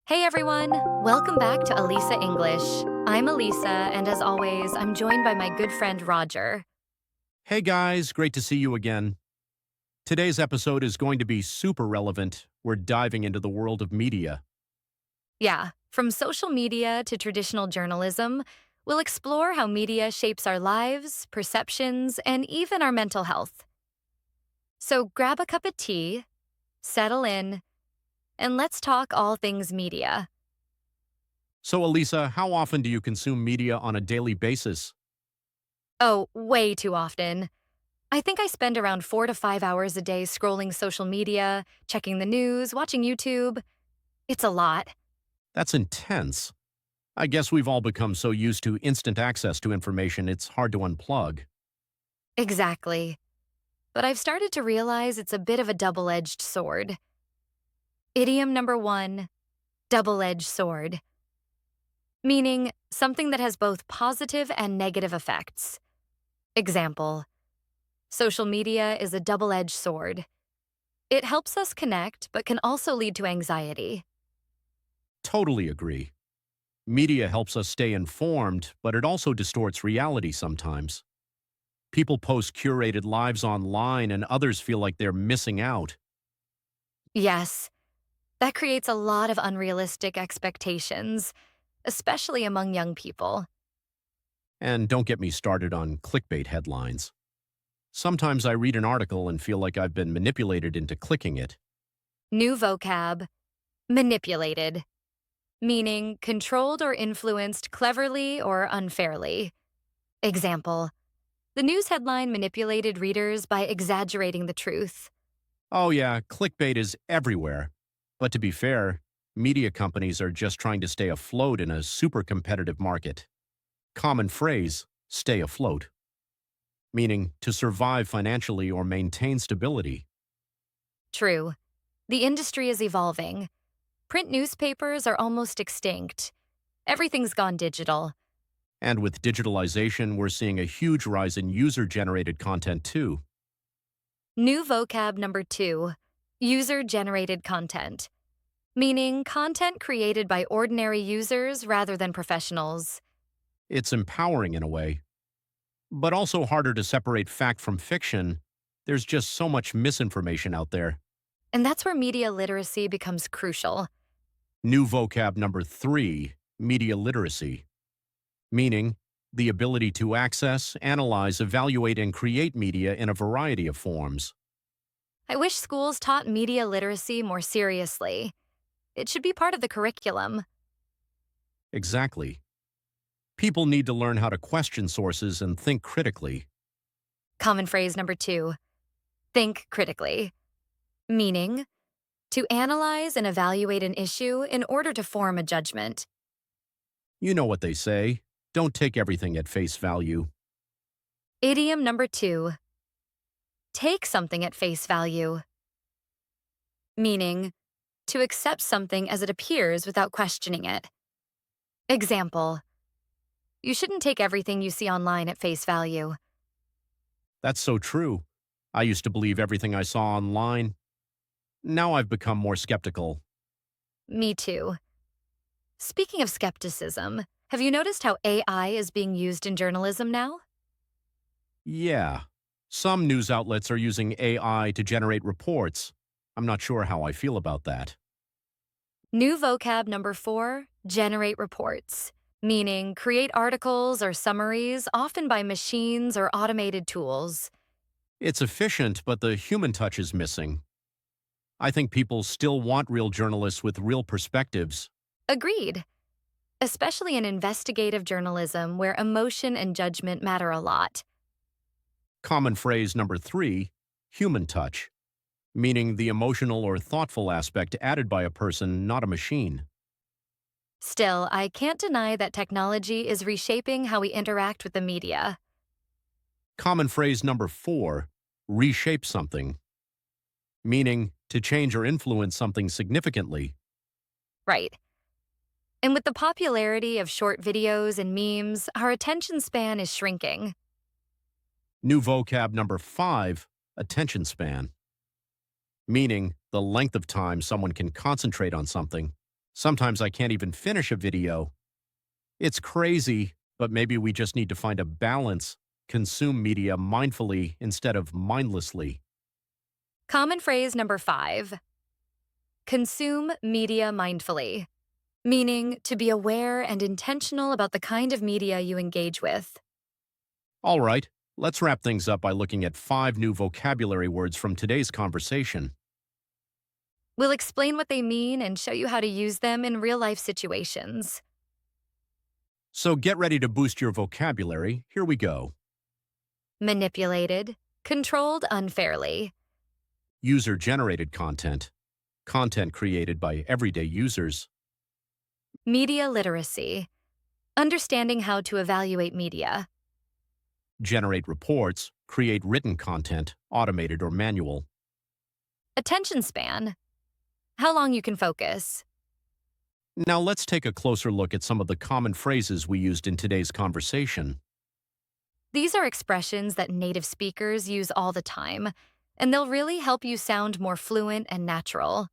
Hey everyone! Welcome back to Alisa English. I'm Alisa, and as always, I'm joined by my good friend Roger. Hey guys, great to see you again. Today's episode is going to be super relevant. We're diving into the world of media. Yeah, from social media to traditional journalism, we'll explore how media shapes our lives, perceptions, and even our mental health. So grab a cup of tea, settle in, and let's talk all things media. So, Alisa, how often do you consume media on a daily basis? Oh, way too often. I think I spend around 4 to 5 hours a day scrolling social media, checking the news, watching YouTube. It's a lot. That's intense. I guess we've all become so used to instant access to information, it's hard to unplug. Exactly. But I've started to realize it's a bit of a double-edged sword. Idiom number one, double-edged sword. Meaning something that has both positive and negative effects. Example, social media is a double-edged sword. It helps us connect, but can also lead to anxiety. Totally agree. Media helps us stay informed, but it also distorts reality sometimes. People post curated lives online, and others feel like they're missing out. Yes, that creates a lot of unrealistic expectations, especially among young people. And don't get me started on clickbait headlines. Sometimes I read an article and feel like I've been manipulated into clicking it. New vocab, manipulated. Meaning controlled or influenced cleverly or unfairly. Example, the news headline manipulated readers by exaggerating the truth. Oh yeah, clickbait is everywhere. But to be fair, media companies are just trying to stay afloat in a super competitive market. Common phrase, stay afloat. Meaning to survive financially or maintain stability. True. The industry is evolving. Print newspapers are almost extinct. Everything's gone digital. And with digitalization, we're seeing a huge rise in user-generated content too. New vocab number two, user-generated content. Meaning content created by ordinary users rather than professionals. It's empowering in a way, but also harder to separate fact from fiction. There's just so much misinformation out there. And that's where media literacy becomes crucial. New vocab number three, media literacy, meaning the ability to access, analyze, evaluate, and create media in a variety of forms. I wish schools taught media literacy more seriously. It should be part of the curriculum. Exactly. People need to learn how to question sources and think critically. Common phrase number two, think critically. Meaning, to analyze and evaluate an issue in order to form a judgment. You know what they say, don't take everything at face value. Idiom number two, take something at face value. Meaning, to accept something as it appears without questioning it. Example, you shouldn't take everything you see online at face value. That's so true. I used to believe everything I saw online. Now I've become more skeptical. Me too. Speaking of skepticism, have you noticed how AI is being used in journalism now? Yeah, some news outlets are using AI to generate reports. I'm not sure how I feel about that. New vocab number four, generate reports. Meaning create articles or summaries, often by machines or automated tools. It's efficient, but the human touch is missing. I think people still want real journalists with real perspectives. Agreed. Especially in investigative journalism where emotion and judgment matter a lot. Common phrase number three, human touch, meaning the emotional or thoughtful aspect added by a person, not a machine. Still, I can't deny that technology is reshaping how we interact with the media. Common phrase number four, reshape something, meaning to change or influence something significantly. Right. And with the popularity of short videos and memes, our attention span is shrinking. New vocab number five, attention span, meaning the length of time someone can concentrate on something. Sometimes I can't even finish a video. It's crazy, but maybe we just need to find a balance, consume media mindfully instead of mindlessly. Common phrase number 5. Consume media mindfully, meaning to be aware and intentional about the kind of media you engage with. All right, let's wrap things up by looking at 5 new vocabulary words from today's conversation. We'll explain what they mean and show you how to use them in real-life situations. So get ready to boost your vocabulary. Here we go. Manipulated, controlled unfairly. User-generated content. Content created by everyday users. Media literacy, understanding how to evaluate media. Generate reports. Create written content, automated or manual. Attention span, how long you can focus. Now let's take a closer look at some of the common phrases we used in today's conversation. These are expressions that native speakers use all the time, and they'll really help you sound more fluent and natural.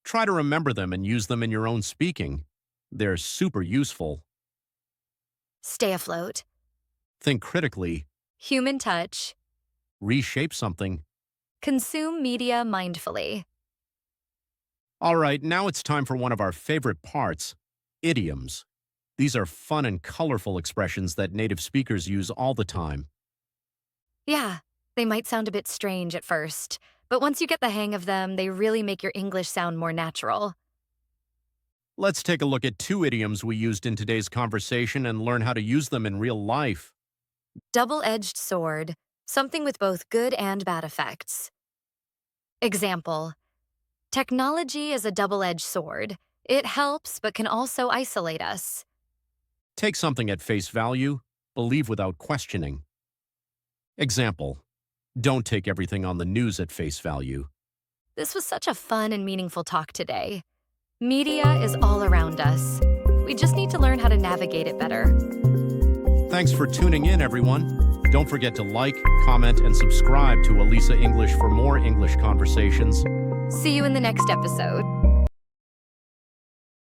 Try to remember them and use them in your own speaking. They're super useful. Stay afloat. Think critically. Human touch. Reshape something. Consume media mindfully. All right, now it's time for one of our favorite parts, idioms. These are fun and colorful expressions that native speakers use all the time. Yeah, they might sound a bit strange at first, but once you get the hang of them, they really make your English sound more natural. Let's take a look at 2 idioms we used in today's conversation and learn how to use them in real life. Double-edged sword, something with both good and bad effects. Example: technology is a double-edged sword. It helps, but can also isolate us. Take something at face value, believe without questioning. Example: don't take everything on the news at face value. This was such a fun and meaningful talk today. Media is all around us. We just need to learn how to navigate it better. Thanks for tuning in, everyone. Don't forget to like, comment, and subscribe to Alisa English for more English conversations. See you in the next episode.